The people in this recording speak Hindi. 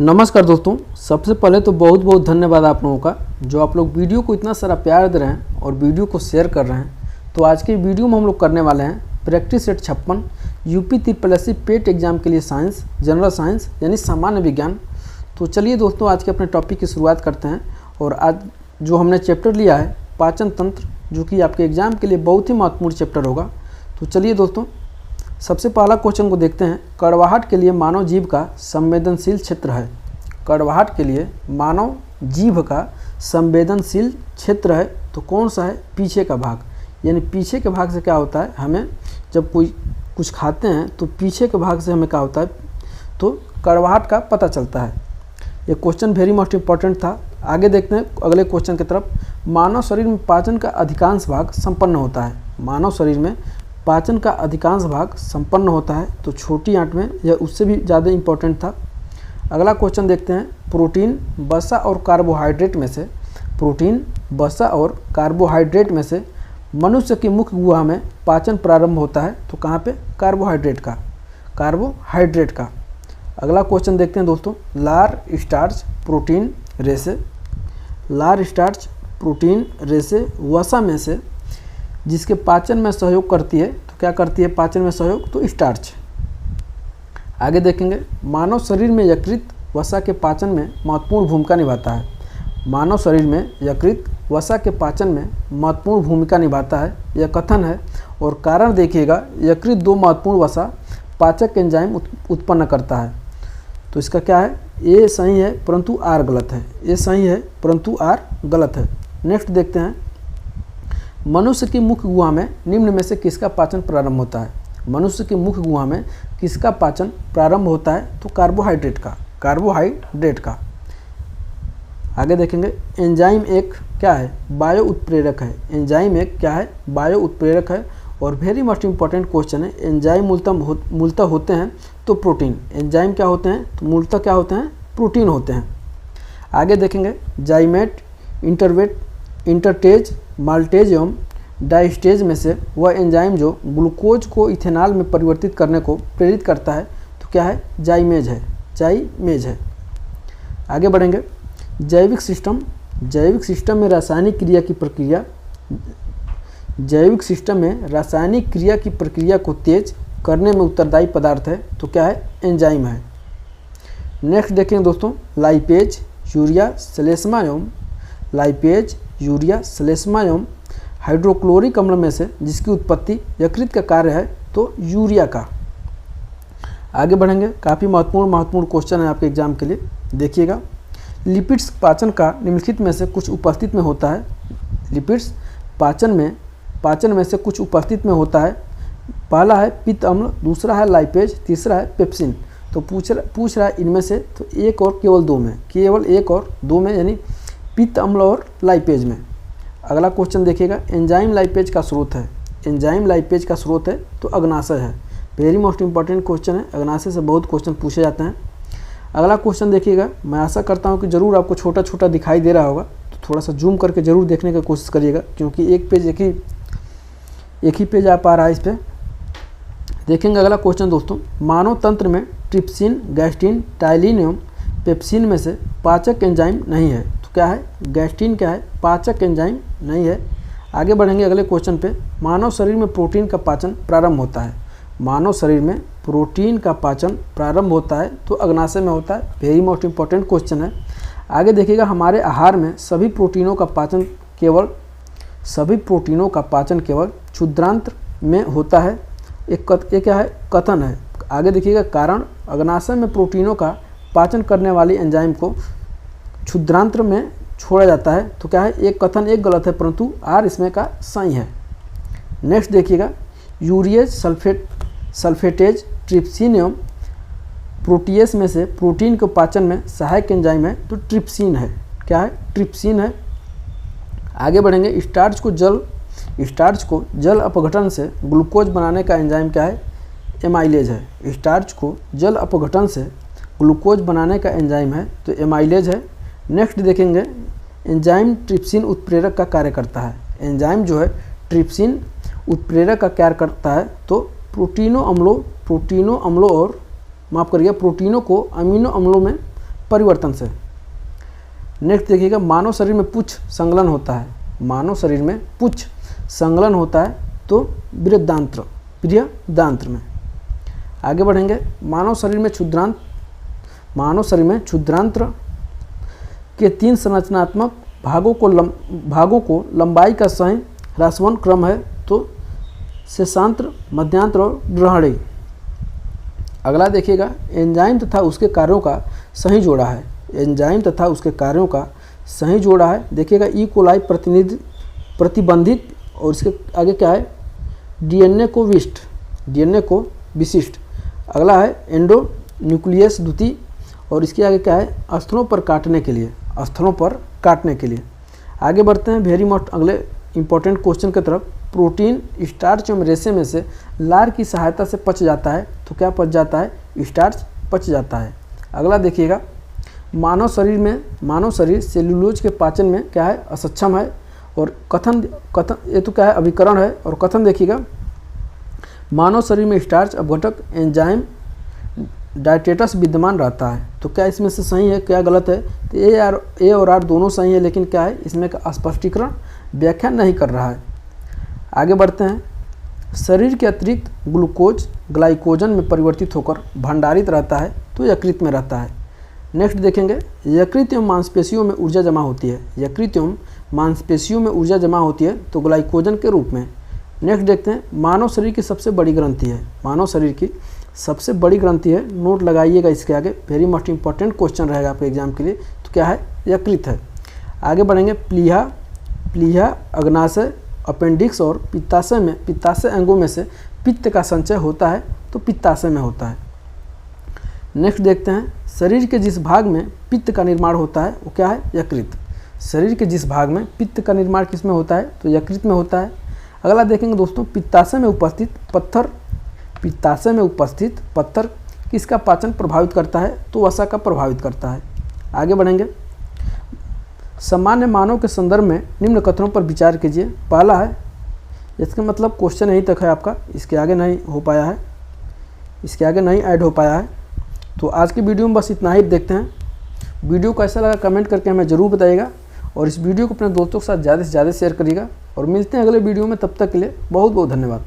नमस्कार दोस्तों, सबसे पहले तो बहुत बहुत धन्यवाद आप लोगों का जो आप लोग वीडियो को इतना सारा प्यार दे रहे हैं और वीडियो को शेयर कर रहे हैं। तो आज के वीडियो में हम लोग करने वाले हैं प्रैक्टिस सेट 56 यूपी ट्रिपल पेट एग्जाम के लिए साइंस, जनरल साइंस यानी सामान्य विज्ञान। तो चलिए दोस्तों, आज के अपने टॉपिक की शुरुआत करते हैं। और आज जो हमने चैप्टर लिया है पाचन तंत्र, जो कि आपके एग्जाम के लिए बहुत ही महत्वपूर्ण चैप्टर होगा। तो चलिए दोस्तों, सबसे पहला क्वेश्चन को देखते हैं। कड़वाहट के लिए मानव जीभ का संवेदनशील क्षेत्र है। कड़वाहट के लिए मानव जीभ का संवेदनशील क्षेत्र है तो कौन सा है? पीछे का भाग। यानी पीछे के भाग से क्या होता है, हमें जब कोई कुछ खाते हैं तो पीछे के भाग से हमें क्या होता है, तो कड़वाहट का पता चलता है। ये क्वेश्चन वेरी मोस्ट इम्पॉर्टेंट था। आगे देखते हैं अगले क्वेश्चन की तरफ। मानव शरीर में पाचन का अधिकांश भाग संपन्न होता है। मानव शरीर में पाचन का अधिकांश भाग संपन्न होता है तो छोटी आंत में, यह उससे भी ज़्यादा इम्पोर्टेंट था। अगला क्वेश्चन देखते हैं। प्रोटीन, वसा और कार्बोहाइड्रेट में से, प्रोटीन, वसा और कार्बोहाइड्रेट में से मनुष्य की मुख्य गुहा में पाचन प्रारंभ होता है तो कहाँ पे? कार्बोहाइड्रेट का, कार्बोहाइड्रेट का। अगला क्वेश्चन देखते हैं दोस्तों। लार स्टार्च प्रोटीन रेसे, लार स्टार्च प्रोटीन रेसे वसा में से जिसके पाचन में सहयोग करती है तो क्या करती है पाचन में सहयोग? तो स्टार्च। आगे देखेंगे। मानव शरीर में यकृत वसा के पाचन में महत्वपूर्ण भूमिका निभाता है। मानव शरीर में यकृत वसा के पाचन में महत्वपूर्ण भूमिका निभाता है, यह कथन है। और कारण देखिएगा, यकृत दो महत्वपूर्ण वसा पाचक एंजाइम उत्पन्न करता है। तो इसका क्या है? ए सही है परंतु आर गलत है। ए सही है परंतु आर गलत है। नेक्स्ट देखते हैं। मनुष्य की मुख्य गुहा में निम्न में से किसका पाचन प्रारंभ होता है? मनुष्य की मुख्य गुहा में किसका पाचन प्रारंभ होता है? तो कार्बोहाइड्रेट का, कार्बोहाइड्रेट का। आगे देखेंगे। एंजाइम एक क्या है? बायो उत्प्रेरक है। एंजाइम एक क्या है? बायो उत्प्रेरक है। और वेरी मोस्ट इंपॉर्टेंट क्वेश्चन है। एंजाइम मूलतः होते हैं तो प्रोटीन। एंजाइम क्या होते हैं? तो मूलतः क्या होते हैं? प्रोटीन होते हैं। आगे देखेंगे। जाइमेट, इंटरटेज, माल्टेज एवं डाइस्टेज में से वह एंजाइम जो ग्लूकोज को इथेनॉल में परिवर्तित करने को प्रेरित करता है तो क्या है? जाइमेज है, जाइमेज है। आगे बढ़ेंगे। जैविक सिस्टम, जैविक सिस्टम में रासायनिक क्रिया की प्रक्रिया, जैविक सिस्टम में रासायनिक क्रिया की प्रक्रिया को तेज करने में उत्तरदायी पदार्थ है तो क्या है? एंजाइम है। नेक्स्ट देखेंगे दोस्तों। लाइपेज, यूरिया, श्लेष्मा एवं लाइपेज, यूरिया, श्लेष्मा एवं हाइड्रोक्लोरिक अम्ल में से जिसकी उत्पत्ति यकृत का कार्य है तो यूरिया का। आगे बढ़ेंगे। काफ़ी महत्वपूर्ण क्वेश्चन है आपके एग्जाम के लिए, देखिएगा। लिपिड्स पाचन का निम्नलिखित में से कुछ उपस्थित में होता है। लिपिड्स पाचन में से कुछ उपस्थित में होता है। पहला है पित्त अम्ल, दूसरा है लाइपेज, तीसरा है पेप्सिन। तो पूछ रहा है इनमें से तो एक और केवल दो में, केवल एक और दो में, यानी पित्त अम्ल और लाइपेज में। अगला क्वेश्चन देखिएगा। एंजाइम लाइपेज का स्रोत है। एंजाइम लाइपेज का स्रोत है तो अग्नाशय है। वेरी मोस्ट इंपॉर्टेंट क्वेश्चन है। अग्नाशय से बहुत क्वेश्चन पूछे जाते हैं। अगला क्वेश्चन देखिएगा। मैं आशा करता हूँ कि ज़रूर आपको छोटा छोटा दिखाई दे रहा होगा, तो थोड़ा सा जूम करके ज़रूर देखने की कोशिश करिएगा, क्योंकि एक ही पेज आ पा रहा है इस पर। देखेंगे अगला क्वेश्चन दोस्तों। मानव तंत्र में ट्रिप्सिन, गैस्ट्रिन, टाइलिन एवं पेप्सिन में से पाचक एंजाइम नहीं है तो क्या है? गैस्ट्रिन क्या है? पाचक एंजाइम नहीं है। आगे बढ़ेंगे अगले क्वेश्चन पे। मानव शरीर में प्रोटीन का पाचन प्रारंभ होता है। मानव शरीर में प्रोटीन का पाचन प्रारंभ होता है तो अग्नाशय में होता है। वेरी मोस्ट इंपॉर्टेंट क्वेश्चन है। आगे देखिएगा। हमारे आहार में सभी प्रोटीनों का पाचन केवल क्षुद्रांत्र में होता है। एक क्या है? कथन है। आगे देखिएगा। कारण, अग्नाशय में प्रोटीनों का पाचन करने वाली एंजाइम को क्षुद्रांत्र में छोड़ा जाता है तो क्या है? एक कथन एक गलत है परंतु आर इसमें का सही है। नेक्स्ट देखिएगा। यूरिएज, सल्फेटेज, ट्रिप्सिन एवं प्रोटीएस में से प्रोटीन के पाचन में सहायक एंजाइम है तो ट्रिप्सिन है। क्या है? ट्रिप्सिन है। आगे बढ़ेंगे। स्टार्च को जल अपघटन से ग्लूकोज बनाने का एंजाइम क्या है? एमाइलेज है। स्टार्च को जल अपघटन से ग्लूकोज बनाने का एंजाइम है तो एमाइलेज है। नेक्स्ट देखेंगे। एंजाइम ट्रिप्सिन उत्प्रेरक का कार्य करता है। एंजाइम जो है ट्रिप्सिन उत्प्रेरक का कार्य करता है तो प्रोटीनों अम्लों और माफ़ करिए प्रोटीनों को अमीनो अम्लों में परिवर्तन से। नेक्स्ट देखिएगा, मानव शरीर में पुच्छ संलग्न होता है। मानव शरीर में पुच्छ संलग्न होता है तो बृहदांत्र में। आगे बढ़ेंगे, मानव शरीर में क्षुद्रांत्र के 3 संरचनात्मक भागों को लंबाई का सही ह्रासमान क्रम है तो शेषांत्र, मध्यांत्र और ग्रहणी। अगला देखिएगा, एंजाइम तथा उसके कार्यों का सही जोड़ा है। एंजाइम तथा उसके कार्यों का सही जोड़ा है। देखिएगा, ई कोलाई प्रतिबंधित और इसके आगे क्या है, डीएनए को विशिष्ट। अगला है एंडोन्यूक्लियस द्वितीय और इसके आगे क्या है, स्थलों पर काटने के लिए। आगे बढ़ते हैं वेरी मोस्ट अगले इंपॉर्टेंट क्वेश्चन की तरफ। प्रोटीन स्टार्च एवं रेशे में से लार की सहायता से पच जाता है तो क्या पच जाता है, स्टार्च पच जाता है। अगला देखिएगा, मानव शरीर सेल्यूलोज के पाचन में क्या है, असक्षम है। और कथन ये तो क्या है, अभिकरण है। और कथन देखिएगा, मानव शरीर में स्टार्च अपघटक एंजाइम डायटेटस विद्यमान रहता है। तो क्या इसमें से सही है, क्या गलत है? तो ए और आर दोनों सही है, लेकिन क्या है, इसमें का स्पष्टीकरण व्याख्या नहीं कर रहा है। आगे बढ़ते हैं, शरीर के अतिरिक्त ग्लूकोज ग्लाइकोजन में परिवर्तित होकर भंडारित रहता है तो यकृत में रहता है। नेक्स्ट देखेंगे, यकृत एवं मांसपेशियों में ऊर्जा जमा होती है। यकृत एवं मांसपेशियों में ऊर्जा जमा होती है तो ग्लाइकोजन के रूप में। नेक्स्ट देखते हैं, मानव शरीर की सबसे बड़ी ग्रंथि है। मानव शरीर की सबसे बड़ी ग्रंथि है, नोट लगाइएगा इसके आगे, वेरी मोस्ट इंपॉर्टेंट क्वेश्चन रहेगा आपके एग्जाम के लिए। तो क्या है, यकृत है। आगे बढ़ेंगे, प्लीहा अग्नाशय अपेंडिक्स और पित्ताशय अंगों में से पित्त का संचय होता है तो पित्ताशय में होता है। नेक्स्ट देखते हैं, शरीर के जिस भाग में पित्त का निर्माण होता है वो क्या है, यकृत। शरीर के जिस भाग में पित्त का निर्माण किस में होता है, तो यकृत में होता है। अगला देखेंगे दोस्तों, पित्ताशय में उपस्थित पत्थर किसका पाचन प्रभावित करता है, तो वसा का प्रभावित करता है। आगे बढ़ेंगे, सामान्य मानव के संदर्भ में निम्न कथनों पर विचार कीजिए। पहला है, इसका मतलब क्वेश्चन यहीं तक है आपका, इसके आगे नहीं ऐड हो पाया है। तो आज की वीडियो में बस इतना ही देखते हैं। वीडियो कैसा लगा कमेंट करके हमें ज़रूर बताइएगा और इस वीडियो को अपने दोस्तों के साथ ज़्यादा से ज़्यादा शेयर करिएगा और मिलते हैं अगले वीडियो में। तब तक के लिए बहुत बहुत धन्यवाद।